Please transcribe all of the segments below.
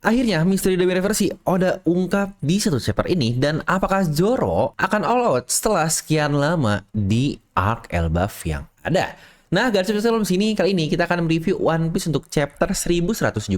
Akhirnya misteri dari reversi Oda ungkap di satu chapter ini, dan apakah Zoro akan all out setelah sekian lama di arc Elbaf yang ada. Nah, guys, sebelum sini kali ini kita akan mereview One Piece untuk chapter 1176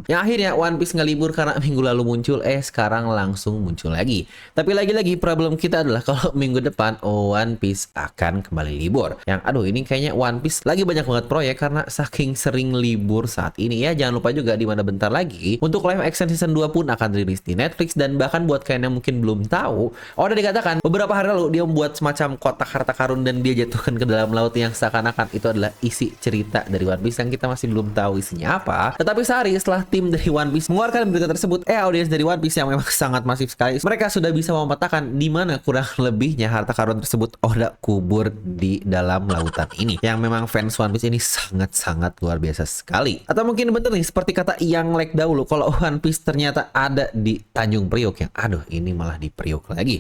yang akhirnya One Piece nggak libur karena minggu lalu muncul, sekarang langsung muncul lagi. Tapi lagi-lagi problem kita adalah kalau minggu depan One Piece akan kembali libur. Yang aduh, ini kayaknya One Piece lagi banyak banget proyek karena saking sering libur saat ini ya. Jangan lupa juga di mana bentar lagi untuk live action season 2 pun akan rilis di Netflix, dan bahkan buat kalian yang mungkin belum tahu, Oda dikatakan beberapa hari lalu dia membuat semacam kotak harta karun dan dia jatuhkan ke dalam laut yang seakan itu adalah isi cerita dari One Piece yang kita masih belum tahu isinya apa. Tetapi sehari setelah tim dari One Piece mengeluarkan berita tersebut, audiens dari One Piece yang memang sangat masif sekali, mereka sudah bisa memetakan di mana kurang lebihnya harta karun tersebut Oda kubur di dalam lautan ini. Yang memang fans One Piece ini sangat-sangat luar biasa sekali. Atau mungkin bener nih seperti kata Yang Lek dahulu, kalau One Piece ternyata ada di Tanjung Priok, yang aduh ini malah di Priok lagi.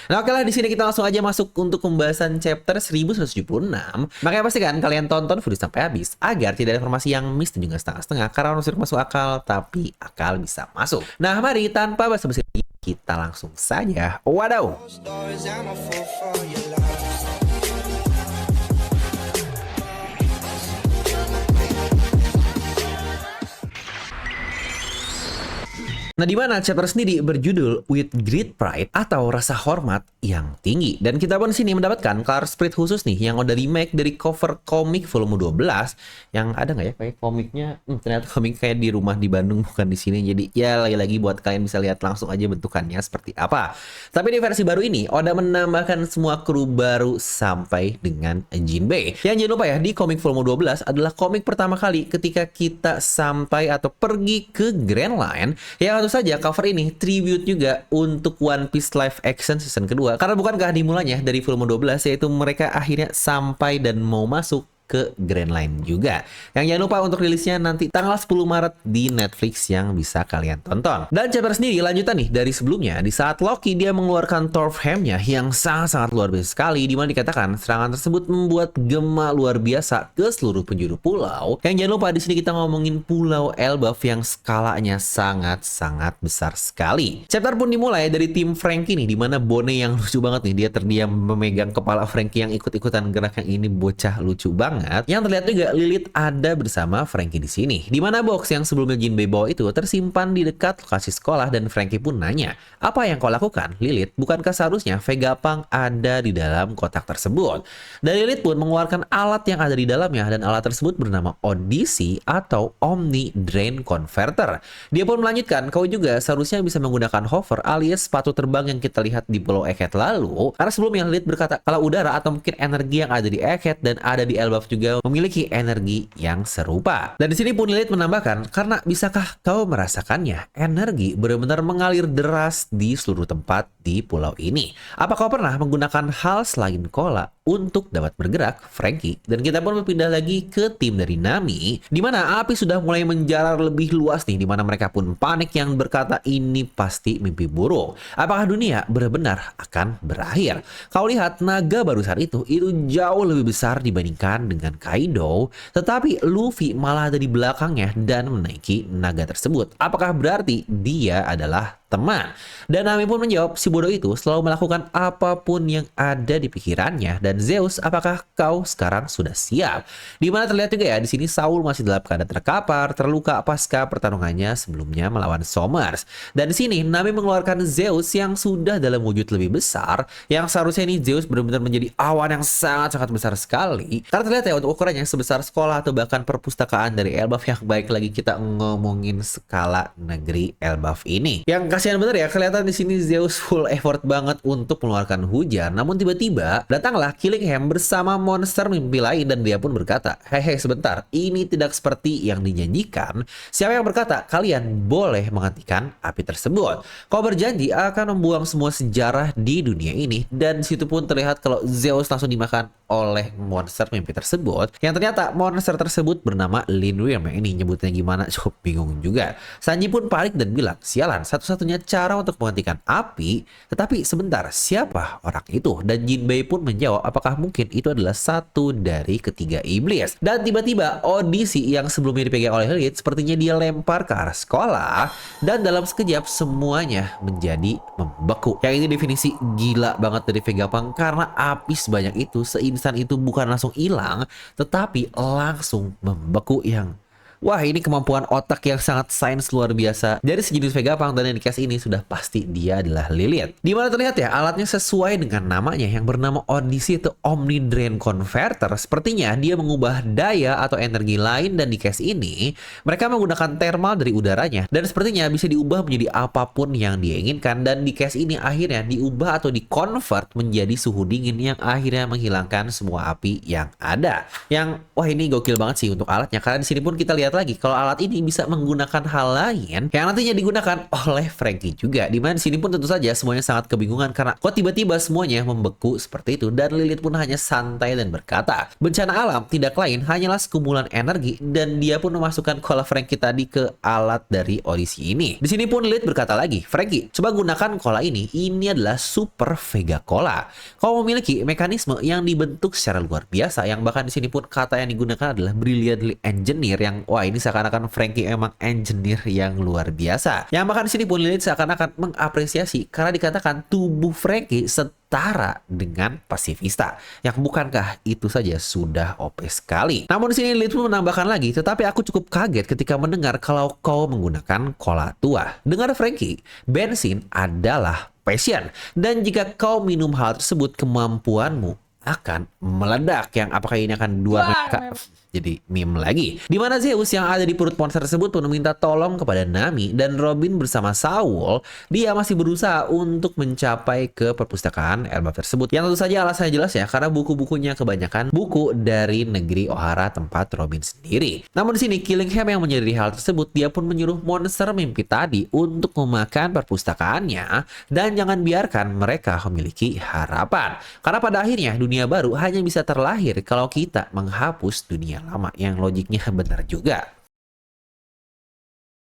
Nah, oke lah, di sini kita langsung aja masuk untuk pembahasan chapter 1176. Makanya pastikan kalian tonton video sampai habis agar tidak ada informasi yang miss dan juga setengah-setengah, karena unsur masuk akal tapi akal bisa masuk. Nah, mari tanpa basa-basi kita langsung saja. Wadaw. Nah, di mana chapter sendiri berjudul With Great Pride atau rasa hormat yang tinggi. Dan kita pun sini mendapatkan color spread khusus nih yang udah remake dari cover komik volume 12. Yang ada nggak ya kayak komiknya? Ternyata komik kayak di rumah di Bandung, bukan di sini. Jadi ya lagi-lagi buat kalian bisa lihat langsung aja bentukannya seperti apa. Tapi di versi baru ini Oda menambahkan semua kru baru sampai dengan Jinbei. Yang jangan lupa ya, di komik volume 12 adalah komik pertama kali ketika kita sampai atau pergi ke Grand Line. Yang saja cover ini tribute juga untuk One Piece live action season kedua, karena bukankah dimulainya dari volume 12 yaitu mereka akhirnya sampai dan mau masuk ke Grand Line juga. Yang jangan lupa untuk rilisnya nanti tanggal 10 Maret di Netflix yang bisa kalian tonton. Dan chapter sendiri lanjutan nih dari sebelumnya, di saat Loki dia mengeluarkan Torfhamnya yang sangat-sangat luar biasa sekali, dimana dikatakan serangan tersebut membuat gema luar biasa ke seluruh penjuru pulau. Yang jangan lupa di sini kita ngomongin Pulau Elbaf yang skalanya sangat-sangat besar sekali. Chapter pun dimulai dari tim Franky nih, dimana Bone yang lucu banget nih, dia terdiam memegang kepala Franky yang ikut-ikutan gerak, yang ini bocah lucu banget. Yang terlihat juga Lilith ada bersama Franky di sini. Di mana box yang sebelumnya Jinbei bawa itu tersimpan di dekat lokasi sekolah, dan Franky pun nanya, "Apa yang kau lakukan, Lilith? Bukankah seharusnya Vegapunk ada di dalam kotak tersebut?" Dan Lilith pun mengeluarkan alat yang ada di dalamnya, dan alat tersebut bernama Odyssey atau Omni Drain Converter. Dia pun melanjutkan, "Kau juga seharusnya bisa menggunakan hover alias sepatu terbang yang kita lihat di Pulau Egghead lalu." Karena sebelumnya Lilith berkata kalau udara atau mungkin energi yang ada di Egghead dan ada di Elbaf juga memiliki energi yang serupa. Dan di sini pun Lilith menambahkan, "Karena bisakah kau merasakannya? Energi benar-benar mengalir deras di seluruh tempat di pulau ini. Apa kau pernah menggunakan hal selain cola untuk dapat bergerak, Franky?" Dan kita pun berpindah lagi ke tim dari Nami, di mana api sudah mulai menjalar lebih luas nih, di mana mereka pun panik yang berkata ini pasti mimpi buruk. Apakah dunia benar-benar akan berakhir? Kau lihat naga baru saat itu jauh lebih besar dibandingkan dengan Kaido, tetapi Luffy malah ada di belakangnya dan menaiki naga tersebut. Apakah berarti dia adalah teman? Dan Nami pun menjawab, si bodoh itu selalu melakukan apapun yang ada di pikirannya. Dan Zeus, apakah kau sekarang sudah siap? Dimana terlihat juga ya di sini Saul masih dalam keadaan terkapar, terluka pasca pertarungannya sebelumnya melawan Somers. Dan di sini Nami mengeluarkan Zeus yang sudah dalam wujud lebih besar, yang seharusnya ini Zeus benar-benar menjadi awan yang sangat-sangat besar sekali. Karena terlihat ya untuk ukurannya sebesar sekolah atau bahkan perpustakaan dari Elbaf, yang baik lagi kita ngomongin skala negeri Elbaf ini. Yang kasihan bener ya, kelihatan di sini Zeus full effort banget untuk mengeluarkan hujan. Namun tiba-tiba datanglah Killingham bersama monster mimpi lain, dan dia pun berkata, "Hehe, sebentar, ini tidak seperti yang dijanjikan. Siapa yang berkata kalian boleh menghentikan api tersebut? Kau berjanji akan membuang semua sejarah di dunia ini." Dan situ pun terlihat kalau Zeus langsung dimakan oleh monster mimpi tersebut, yang ternyata monster tersebut bernama Linwyrm. Yang ini nyebutnya gimana cukup bingung juga. Sanji pun panik dan bilang, sialan, satu-satunya cara untuk menghentikan api. Tetapi sebentar, siapa orang itu? Dan Jinbei pun menjawab, apakah mungkin itu adalah satu dari ketiga iblis? Dan tiba-tiba Odyssey yang sebelumnya dipegang oleh Lilith sepertinya dia lempar ke arah sekolah, dan dalam sekejap semuanya menjadi membeku. Yang ini definisi gila banget dari Vegapunk, karena api sebanyak itu seinsan itu bukan langsung hilang, tetapi langsung membeku. Yang wah, ini kemampuan otak yang sangat sains luar biasa dari sejenis Vegapunk, dan yang di case ini sudah pasti dia adalah Lilith. Dimana terlihat ya alatnya sesuai dengan namanya yang bernama Odyssey atau Omni Drain Converter. Sepertinya dia mengubah daya atau energi lain, dan di case ini mereka menggunakan thermal dari udaranya, dan sepertinya bisa diubah menjadi apapun yang dia inginkan. Dan di case ini akhirnya diubah atau di-convert menjadi suhu dingin yang akhirnya menghilangkan semua api yang ada. Yang wah, ini gokil banget sih untuk alatnya, karena di sini pun kita lihat lagi kalau alat ini bisa menggunakan hal lain yang nantinya digunakan oleh Franky juga. Dimana di sini pun tentu saja semuanya sangat kebingungan karena kok tiba-tiba semuanya membeku seperti itu. Dan Lilith pun hanya santai dan berkata, bencana alam tidak lain hanyalah sekumpulan energi, dan dia pun memasukkan cola Franky tadi ke alat dari Odyssey ini. Di sini pun Lilith berkata lagi, Franky, coba gunakan cola ini. Ini adalah Super Vega Cola. Kau memiliki mekanisme yang dibentuk secara luar biasa, yang bahkan di sini pun kata yang digunakan adalah brilliantly engineer. Yang wah, ini seakan-akan Franky emang engineer yang luar biasa. Yang bahkan di sini pun Lilith seakan-akan mengapresiasi karena dikatakan tubuh Franky setara dengan pasifista. Yang bukankah itu saja sudah OP sekali. Namun di sini Lilith pun menambahkan lagi, tetapi aku cukup kaget ketika mendengar kalau kau menggunakan cola tua. Dengar Franky, bensin adalah passion, dan jika kau minum hal tersebut kemampuanmu akan meledak. Yang apakah ini akan dua jadi meme lagi. Dimana Zeus yang ada di perut monster tersebut pun meminta tolong kepada Nami, dan Robin bersama Saul dia masih berusaha untuk mencapai ke perpustakaan Elbaf tersebut. Yang tentu saja alasannya jelas ya, karena buku-bukunya kebanyakan buku dari negeri Ohara tempat Robin sendiri. Namun di sini Killingham yang menyadari hal tersebut, dia pun menyuruh monster mimpi tadi untuk memakan perpustakaannya, dan jangan biarkan mereka memiliki harapan. Karena pada akhirnya dunia baru hanya bisa terlahir kalau kita menghapus dunia lama, yang logiknya benar juga.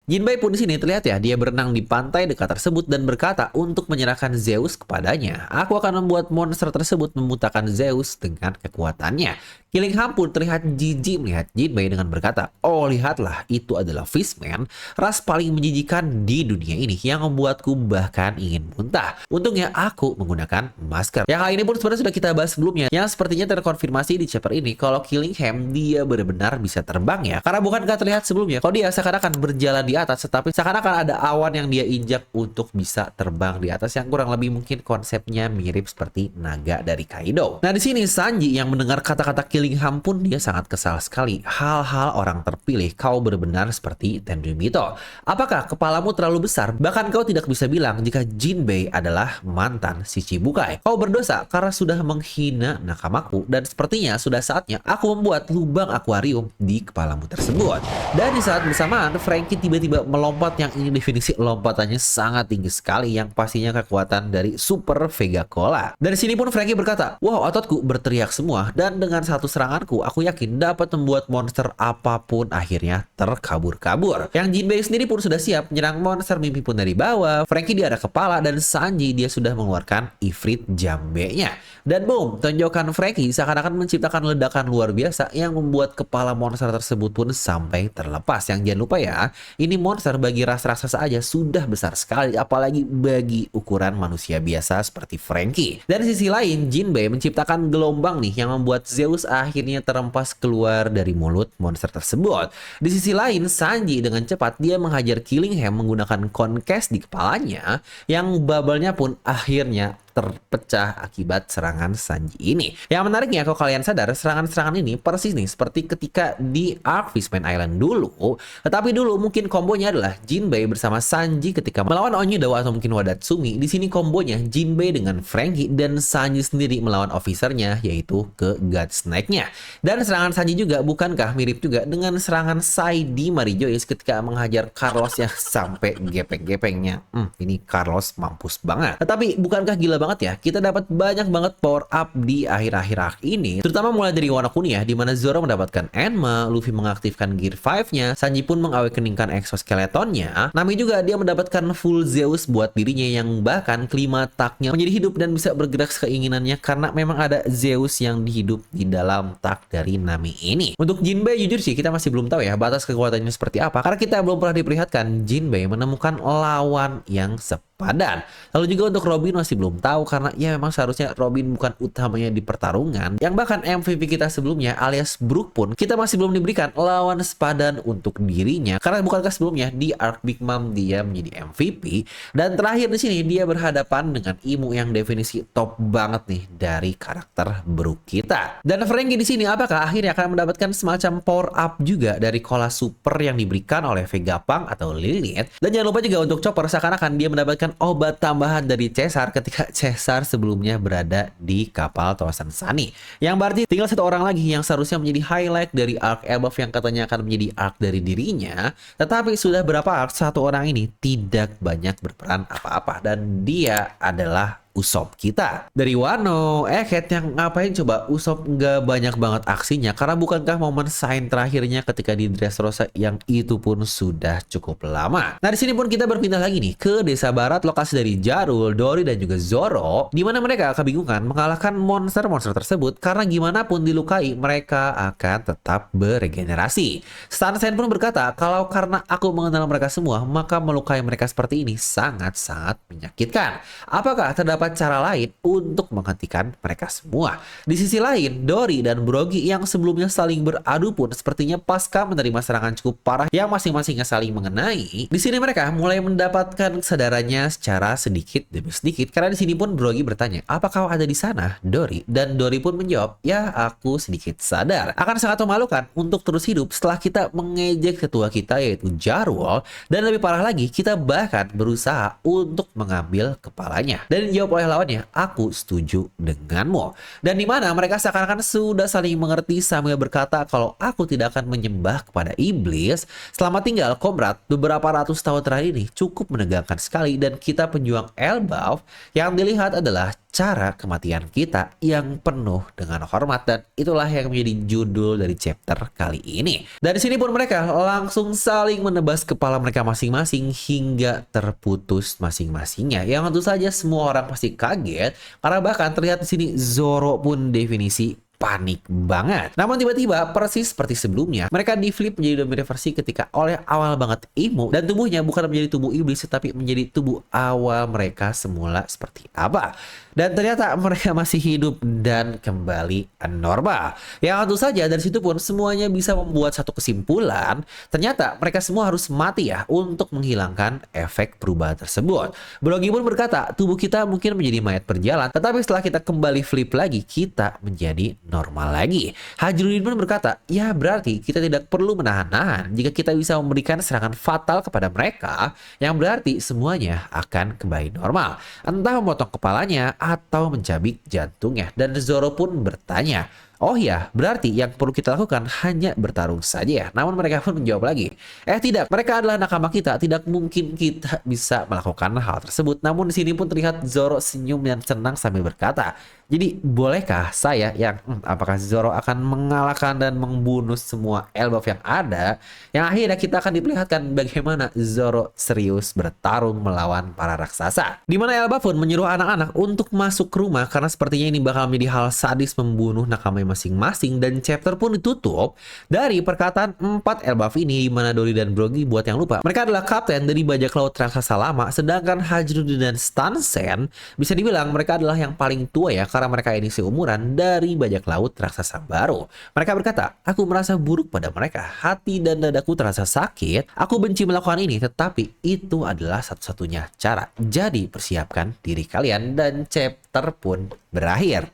Jinbei pun di sini terlihat ya, dia berenang di pantai dekat tersebut dan berkata untuk menyerahkan Zeus kepadanya. Aku akan membuat monster tersebut membutakan Zeus dengan kekuatannya. Killingham pun terlihat jijik melihat Jinbei dengan berkata, oh lihatlah, itu adalah Fishman, ras paling menjijikan di dunia ini yang membuatku bahkan ingin muntah. Untungnya aku menggunakan masker. Ya, hal ini pun sebenarnya sudah kita bahas sebelumnya, yang sepertinya terkonfirmasi di chapter ini kalau Killingham dia benar-benar bisa terbang ya. Karena bukankah terlihat sebelumnya kalau dia seakan-akan berjalan di atas, tetapi seakan-akan ada awan yang dia injak untuk bisa terbang di atas, yang kurang lebih mungkin konsepnya mirip seperti naga dari Kaido. Nah, di sini Sanji yang mendengar kata-kata Killingham pun dia sangat kesal sekali. Hal-hal orang terpilih, kau benar-benar seperti Tenryubito. Apakah kepalamu terlalu besar? Bahkan kau tidak bisa bilang jika Jinbei adalah mantan si Chibukai. Kau berdosa karena sudah menghina nakamaku, dan sepertinya sudah saatnya aku membuat lubang akuarium di kepalamu tersebut. Dan di saat bersamaan Franky tiba-tiba melompat, yang ini definisi lompatannya sangat tinggi sekali, yang pastinya kekuatan dari Super Vega Cola. Dari sini pun Franky berkata, wow, ototku berteriak semua, dan dengan satu seranganku aku yakin dapat membuat monster apapun akhirnya terkabur-kabur. Yang Jinbei sendiri pun sudah siap menyerang monster mimpi pun dari bawah. Franky di arah kepala, dan Sanji dia sudah mengeluarkan Ifrit Jambe-nya. Dan boom, tonjokan Franky seakan-akan menciptakan ledakan luar biasa yang membuat kepala monster tersebut pun sampai terlepas. Yang jangan lupa ya, ini monster bagi ras raksasa aja sudah besar sekali, apalagi bagi ukuran manusia biasa seperti Franky. Dan di sisi lain, Jinbei menciptakan gelombang nih yang membuat Zeus akhirnya terempas keluar dari mulut monster tersebut. Di sisi lain, Sanji dengan cepat dia menghajar Killingham menggunakan Concast di kepalanya, yang bubble-nya pun akhirnya terpecah akibat serangan Sanji ini. Yang menariknya kalau kalian sadar, serangan-serangan ini persis nih seperti ketika di Arc Fishman Island dulu. Tetapi dulu mungkin kombonya adalah Jinbei bersama Sanji ketika melawan Onyu-Dawa atau mungkin Wadatsumi. Di sini kombonya Jinbei dengan Franky, dan Sanji sendiri melawan officernya yaitu ke God Snake-nya. Dan serangan Sanji juga bukankah mirip juga dengan serangan Sai di Marijois ketika menghajar Carlos yang sampai gepeng-gepengnya. Ini Carlos mampus banget. Tetapi bukankah gila banget banget ya, kita dapat banyak banget power up di akhir-akhir arc ini, terutama mulai dari Wano Kuni ya, di mana Zoro mendapatkan Enma, Luffy mengaktifkan Gear 5-nya, Sanji pun mengawakeningkan exoskeletonnya, Nami juga dia mendapatkan full Zeus buat dirinya yang bahkan kelima taknya menjadi hidup dan bisa bergerak sekeinginannya karena memang ada Zeus yang dihidup di dalam tak dari Nami ini. Untuk Jinbei jujur sih kita masih belum tahu ya batas kekuatannya seperti apa karena kita belum pernah diperlihatkan Jinbei menemukan lawan yang sepadan. Lalu juga untuk Robin masih belum tahu karena ya memang seharusnya Robin bukan utamanya di pertarungan. Yang bahkan MVP kita sebelumnya alias Brook pun kita masih belum diberikan lawan sepadan untuk dirinya karena bukankah sebelumnya di arc Big Mom dia menjadi MVP dan terakhir di sini dia berhadapan dengan Imu yang definisi top banget nih dari karakter Brook kita. Dan Franky di sini apakah akhirnya akan mendapatkan semacam power up juga dari Cola Super yang diberikan oleh Vegapunk atau Lilith? Dan jangan lupa juga untuk Chopper seakan-akan dia mendapatkan obat tambahan dari Caesar ketika Caesar sebelumnya berada di kapal Tosan Sunny. Yang berarti tinggal satu orang lagi yang seharusnya menjadi highlight dari arc Elbaf yang katanya akan menjadi arc dari dirinya. Tetapi sudah berapa arc satu orang ini tidak banyak berperan apa-apa dan dia adalah Usopp kita. Dari Wano, Egghead yang ngapain coba Usopp nggak banyak banget aksinya karena bukankah momen sign terakhirnya ketika di Dressrosa yang itu pun sudah cukup lama. Nah di sini pun kita berpindah lagi nih ke desa barat lokasi dari Jarul, Dory dan juga Zoro di mana mereka kebingungan mengalahkan monster-monster tersebut karena gimana pun dilukai mereka akan tetap beregenerasi. Stansen pun berkata kalau karena aku mengenal mereka semua maka melukai mereka seperti ini sangat-sangat menyakitkan. Apakah terdapat cara lain untuk menghentikan mereka semua? Di sisi lain, Dory dan Brogy yang sebelumnya saling beradu pun sepertinya pasca menerima serangan cukup parah yang masing-masingnya saling mengenai. Di sini mereka mulai mendapatkan kesadarannya secara sedikit demi sedikit karena di sini pun Brogy bertanya, "Apa kau ada di sana, Dory?" Dan Dory pun menjawab, "Ya, aku sedikit sadar." Akan sangat memalukan untuk terus hidup setelah kita mengejek ketua kita yaitu Jarwol dan lebih parah lagi kita bahkan berusaha untuk mengambil kepalanya. Dan dijawab oleh lawannya, "Aku setuju denganmu." Dan di mana mereka seakan-akan sudah saling mengerti sambil berkata kalau aku tidak akan menyembah kepada iblis. Selama tinggal Komrad beberapa ratus tahun terakhir ini cukup menegangkan sekali dan kita penjuang Elbaf yang dilihat adalah cara kematian kita yang penuh dengan hormat dan itulah yang menjadi judul dari chapter kali ini. Dari sini pun mereka langsung saling menebas kepala mereka masing-masing hingga terputus masing-masingnya. Yang tentu saja semua orang pasti kaget karena bahkan terlihat di sini Zoro pun definisi panik banget. Namun tiba-tiba persis seperti sebelumnya mereka di flip menjadi dominant versi ketika oleh awal banget Imu dan tubuhnya bukan menjadi tubuh iblis tetapi menjadi tubuh awal mereka semula seperti apa. Dan ternyata mereka masih hidup dan kembali normal. Yang tentu saja dari situ pun semuanya bisa membuat satu kesimpulan. Ternyata mereka semua harus mati ya untuk menghilangkan efek perubahan tersebut. Brogy pun berkata tubuh kita mungkin menjadi mayat berjalan. Tetapi setelah kita kembali flip lagi kita menjadi normal lagi. Hajrudin pun berkata ya berarti kita tidak perlu menahan-nahan jika kita bisa memberikan serangan fatal kepada mereka. Yang berarti semuanya akan kembali normal. Entah memotong kepalanya atau mencabik jantungnya. Dan Zoro pun bertanya, "Oh ya, berarti yang perlu kita lakukan hanya bertarung saja ya?" Namun mereka pun menjawab lagi, tidak, mereka adalah nakama kita, tidak mungkin kita bisa melakukan hal tersebut." Namun di sini pun terlihat Zoro senyum dan senang sambil berkata, "Jadi bolehkah saya yang apakah Zoro akan mengalahkan dan membunuh semua Elbaf yang ada?" Yang akhirnya kita akan diperlihatkan bagaimana Zoro serius bertarung melawan para raksasa. Di mana Elbaf pun menyuruh anak-anak untuk masuk ke rumah karena sepertinya ini bakal menjadi hal sadis membunuh nakama masing-masing dan chapter pun ditutup dari perkataan 4 Elbaf ini di mana Dory dan Brogy buat yang lupa mereka adalah kapten dari bajak laut raksasa lama sedangkan Hajrudin dan Stansen bisa dibilang mereka adalah yang paling tua ya karena mereka ini seumuran dari bajak laut raksasa baru. Mereka berkata, "Aku merasa buruk pada mereka, hati dan dadaku terasa sakit, aku benci melakukan ini tetapi itu adalah satu-satunya cara. Jadi persiapkan diri kalian." Dan chapter pun berakhir.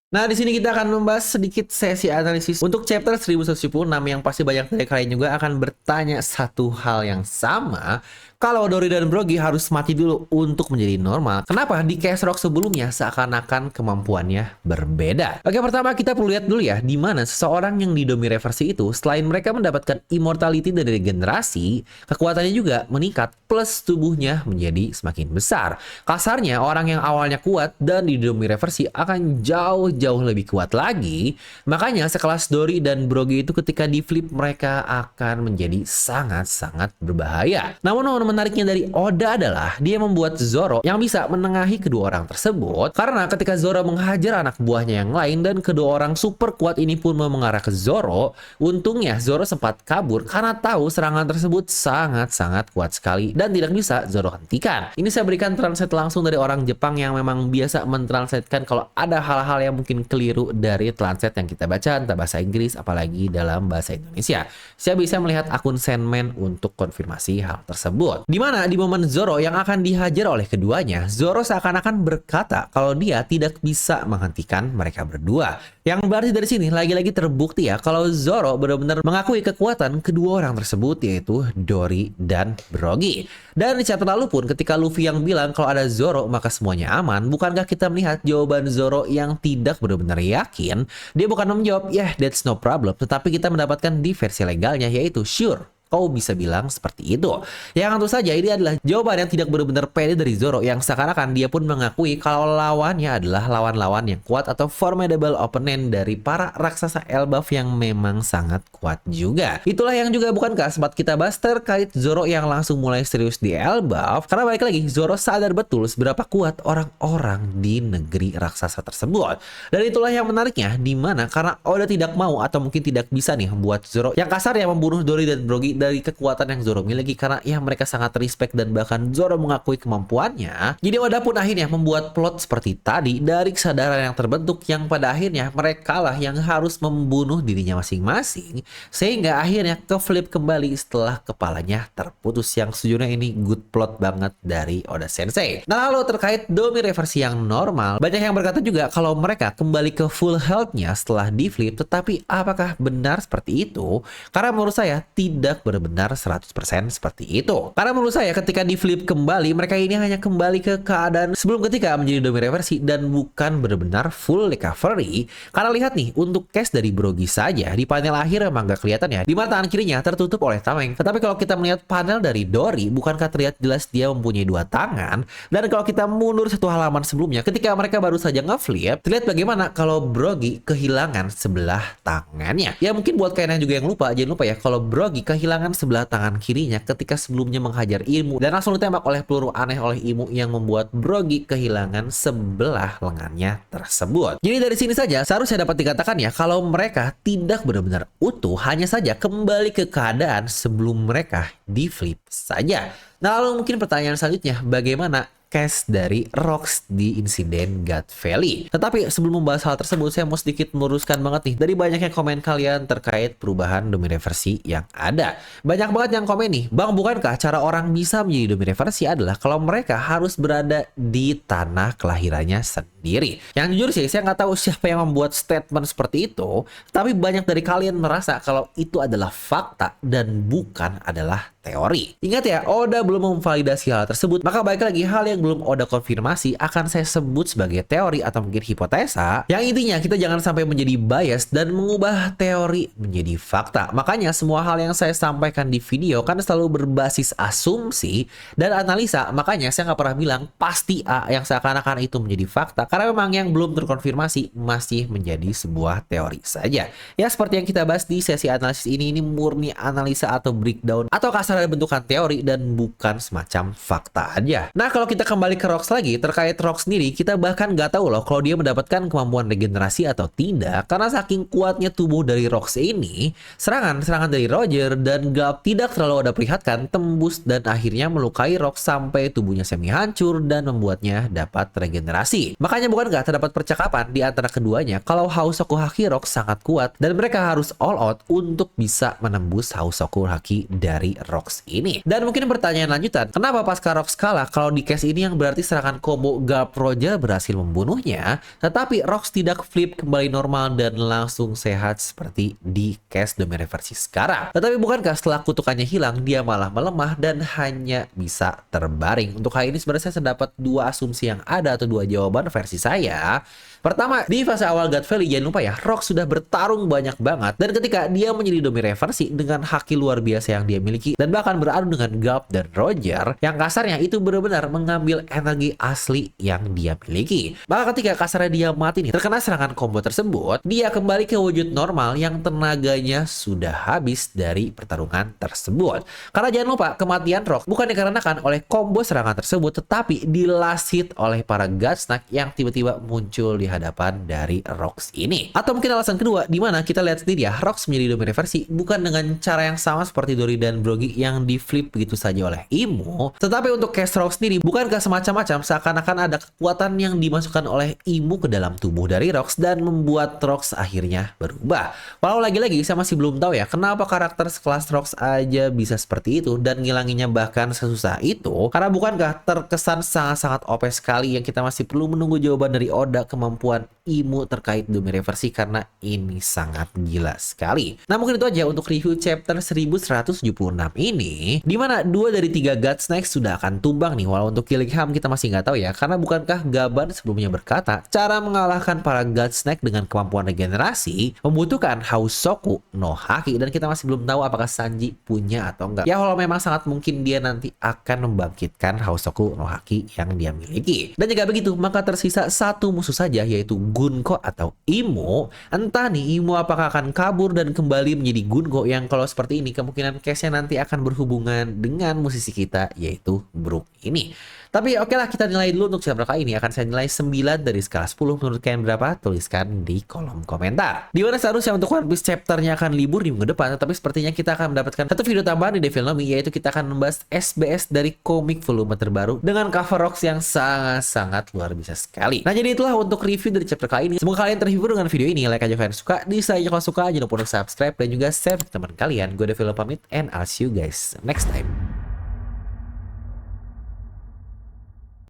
Nah, di sini kita akan membahas sedikit sesi analisis untuk chapter 1176 yang pasti banyak dari kalian juga akan bertanya satu hal yang sama. kalau Dory dan Brogy harus mati dulu untuk menjadi normal. Kenapa? Di case Rock sebelumnya seakan-akan kemampuannya berbeda. Oke, pertama kita perlu lihat dulu ya, di mana seseorang yang di Domi Reversi itu, selain mereka mendapatkan immortality dari regenerasi, kekuatannya juga meningkat, plus tubuhnya menjadi semakin besar. Kasarnya, orang yang awalnya kuat dan di Domi Reversi akan jauh-jauh lebih kuat lagi. Makanya sekelas Dory dan Brogy itu ketika di flip mereka akan menjadi sangat-sangat berbahaya. Namun menariknya dari Oda adalah dia membuat Zoro yang bisa menengahi kedua orang tersebut, karena ketika Zoro menghajar anak buahnya yang lain dan kedua orang super kuat ini pun mau mengarah ke Zoro, untungnya Zoro sempat kabur karena tahu serangan tersebut sangat-sangat kuat sekali dan tidak bisa Zoro hentikan. Ini saya berikan translate langsung dari orang Jepang yang memang biasa mentranslatekan kalau ada hal-hal yang mungkin keliru dari translate yang kita baca, entah bahasa Inggris apalagi dalam bahasa Indonesia. Saya bisa melihat akun Sandman untuk konfirmasi hal tersebut. Dimana di momen Zoro yang akan dihajar oleh keduanya, Zoro seakan-akan berkata kalau dia tidak bisa menghentikan mereka berdua. Yang berarti dari sini lagi-lagi terbukti ya kalau Zoro benar-benar mengakui kekuatan kedua orang tersebut, yaitu Dory dan Brogy. Dan di chapter lalu pun ketika Luffy yang bilang kalau ada Zoro maka semuanya aman, bukankah kita melihat jawaban Zoro yang tidak benar-benar yakin? Dia bukan menjawab, yeah, that's no problem, tetapi kita mendapatkan di versi legalnya yaitu sure. Kau bisa bilang seperti itu. Yang tentu saja ini adalah jawaban yang tidak benar-benar pede dari Zoro, yang seakan-akan dia pun mengakui kalau lawannya adalah lawan-lawan yang kuat atau formidable opponent dari para raksasa Elbaf yang memang sangat kuat juga. Itulah yang juga bukankah sempat kita bahas terkait Zoro yang langsung mulai serius di Elbaf, karena balik lagi Zoro sadar betul seberapa kuat orang-orang di negeri raksasa tersebut. Dan itulah yang menariknya, dimana karena Oda tidak mau atau mungkin tidak bisa nih membuat Zoro yang kasar ya membunuh Dory dan Brogy dari kekuatan yang Zoro miliki, karena ya mereka sangat respect dan bahkan Zoro mengakui kemampuannya. Jadi Oda pun akhirnya membuat plot seperti tadi dari kesadaran yang terbentuk yang pada akhirnya mereka lah yang harus membunuh dirinya masing-masing, sehingga akhirnya ke flip kembali setelah kepalanya terputus, yang sejujurnya ini good plot banget dari Oda Sensei. Nah, lalu terkait Domi Reversi yang normal, banyak yang berkata juga kalau mereka kembali ke full health-nya setelah di flip, tetapi apakah benar seperti itu? Karena menurut saya tidak benar-benar 100% seperti itu. Karena menurut saya ketika di flip kembali, mereka ini hanya kembali ke keadaan sebelum ketika menjadi Domi Reversi dan bukan benar-benar full recovery. Karena lihat nih, untuk case dari Brogy saja di panel akhir emang gak kelihatan ya, di mana tangan kirinya tertutup oleh tameng. Tetapi kalau kita melihat panel dari Dory, bukankah terlihat jelas dia mempunyai dua tangan? Dan kalau kita mundur satu halaman sebelumnya, ketika mereka baru saja nge-flip, terlihat bagaimana kalau Brogy kehilangan sebelah tangannya. Ya mungkin buat kalian yang juga yang lupa, jangan lupa ya kalau Brogy kehilangan sebelah tangan kirinya ketika sebelumnya menghajar Imu dan langsung ditembak oleh peluru aneh oleh Imu yang membuat Brogy kehilangan sebelah lengannya tersebut. Jadi dari sini saja seharusnya dapat dikatakan ya kalau mereka tidak benar-benar utuh, hanya saja kembali ke keadaan sebelum mereka di flip saja. Nah, lalu mungkin pertanyaan selanjutnya, bagaimana case dari Rocks di insiden God Valley? Tetapi sebelum membahas hal tersebut, saya mau sedikit meluruskan banget nih dari banyaknya komen kalian terkait perubahan Domi Reversi yang ada. Banyak banget yang komen nih, Bang, bukankah cara orang bisa menjadi Domi Reversi adalah kalau mereka harus berada di tanah kelahirannya sendiri? Yang jujur sih, saya nggak tahu siapa yang membuat statement seperti itu, tapi banyak dari kalian merasa kalau itu adalah fakta dan bukan adalah teori. Ingat ya, Oda belum memvalidasi hal tersebut, maka baik lagi hal yang belum Oda konfirmasi akan saya sebut sebagai teori atau mungkin hipotesa, yang intinya kita jangan sampai menjadi bias dan mengubah teori menjadi fakta. Makanya semua hal yang saya sampaikan di video kan selalu berbasis asumsi dan analisa, makanya saya nggak pernah bilang pasti A yang seakan-akan itu menjadi fakta, karena memang yang belum terkonfirmasi masih menjadi sebuah teori saja. Ya seperti yang kita bahas di sesi analisis ini murni analisa atau breakdown atau kasar ada bentukan teori dan bukan semacam fakta aja. Nah, kalau kita kembali ke Rocks lagi, terkait Rocks sendiri, kita bahkan nggak tahu loh kalau dia mendapatkan kemampuan regenerasi atau tidak, karena saking kuatnya tubuh dari Rocks ini, serangan dari Roger dan Garp tidak terlalu ada perlihatkan tembus dan akhirnya melukai Rocks sampai tubuhnya semi hancur dan membuatnya dapat regenerasi. Makanya Makanya bukankah terdapat percakapan di antara keduanya kalau Hosoku Haki Rocks sangat kuat dan mereka harus all out untuk bisa menembus Hosoku Haki dari Rocks ini. Dan mungkin pertanyaan lanjutan, kenapa pasca Rocks kalah kalau di case ini yang berarti serangan combo Gulp Roger berhasil membunuhnya, tetapi Rocks tidak flip kembali normal dan langsung sehat seperti di case Domi Reversi sekarang. Tetapi bukankah setelah kutukannya hilang, dia malah melemah dan hanya bisa terbaring? Untuk hal ini sebenarnya saya terdapat dua asumsi yang ada atau dua jawaban versi saya. Pertama, di fase awal God Valley, jangan lupa ya, Rocks sudah bertarung banyak banget. Dan ketika dia menjadi Domi Reversi dengan haki luar biasa yang dia miliki, dan bahkan beradu dengan Gulp dan Roger, yang kasarnya itu benar-benar mengambil energi asli yang dia miliki. Maka ketika kasarnya dia mati nih, terkena serangan combo tersebut, dia kembali ke wujud normal yang tenaganya sudah habis dari pertarungan tersebut. Karena jangan lupa, kematian Rocks bukan dikarenakan oleh combo serangan tersebut, tetapi di last hit oleh para Godsnack yang tiba-tiba muncul di hadapan dari Rocks ini. Atau mungkin alasan kedua, di mana kita lihat sendiri ya, Rocks menjadi Domi Reversi bukan dengan cara yang sama seperti Dori dan Brogy yang di flip begitu saja oleh Imo, tetapi untuk case Rocks sendiri bukankah semacam-macam seakan-akan ada kekuatan yang dimasukkan oleh Imo ke dalam tubuh dari Rocks dan membuat Rocks akhirnya berubah. Walau lagi-lagi saya masih belum tahu ya kenapa karakter sekelas Rocks aja bisa seperti itu dan ngilanginnya bahkan sesusah itu, karena bukankah terkesan sangat-sangat OP sekali yang kita masih perlu menunggu jawaban dari Oda kemampuan Imo terkait Domi Reversi, karena ini sangat gila sekali. Nah mungkin itu aja untuk review chapter 1176 ini, dimana 2 dari 3 Godsnack sudah akan tumbang nih. Walau untuk Killingham kita masih nggak tahu ya, karena bukankah Gaban sebelumnya berkata cara mengalahkan para Godsnack dengan kemampuan regenerasi membutuhkan Hosoku no Haki, dan kita masih belum tahu apakah Sanji punya atau enggak. Ya walau memang sangat mungkin dia nanti akan membangkitkan Hosoku no Haki yang dia miliki. Dan jika begitu, maka tersisa satu musuh saja, yaitu Gunko atau Imo. Entah nih Imo apakah akan kabur dan kembali menjadi Gunko, yang kalau seperti ini kemungkinan case-nya nanti akan berhubungan dengan musisi kita yaitu Brook ini. Tapi oke lah, kita nilai dulu untuk chapter kali ini. Akan saya nilai 9 dari skala 10. Menurut kalian berapa? Tuliskan di kolom komentar. Dimana seharusnya untuk One Piece chapternya akan libur di minggu depan, tetapi sepertinya kita akan mendapatkan satu video tambahan di Devil No Mi, yaitu kita akan membahas SBS dari komik volume terbaru dengan cover Rocks yang sangat-sangat luar biasa sekali. Nah jadi itulah untuk review dari chapter kali ini. Semoga kalian terhibur dengan video ini. Like aja kalian suka, dislike kalau suka, jangan lupa untuk subscribe dan juga share ke teman kalian. Gue Devil pamit, and I'll see you guys next time.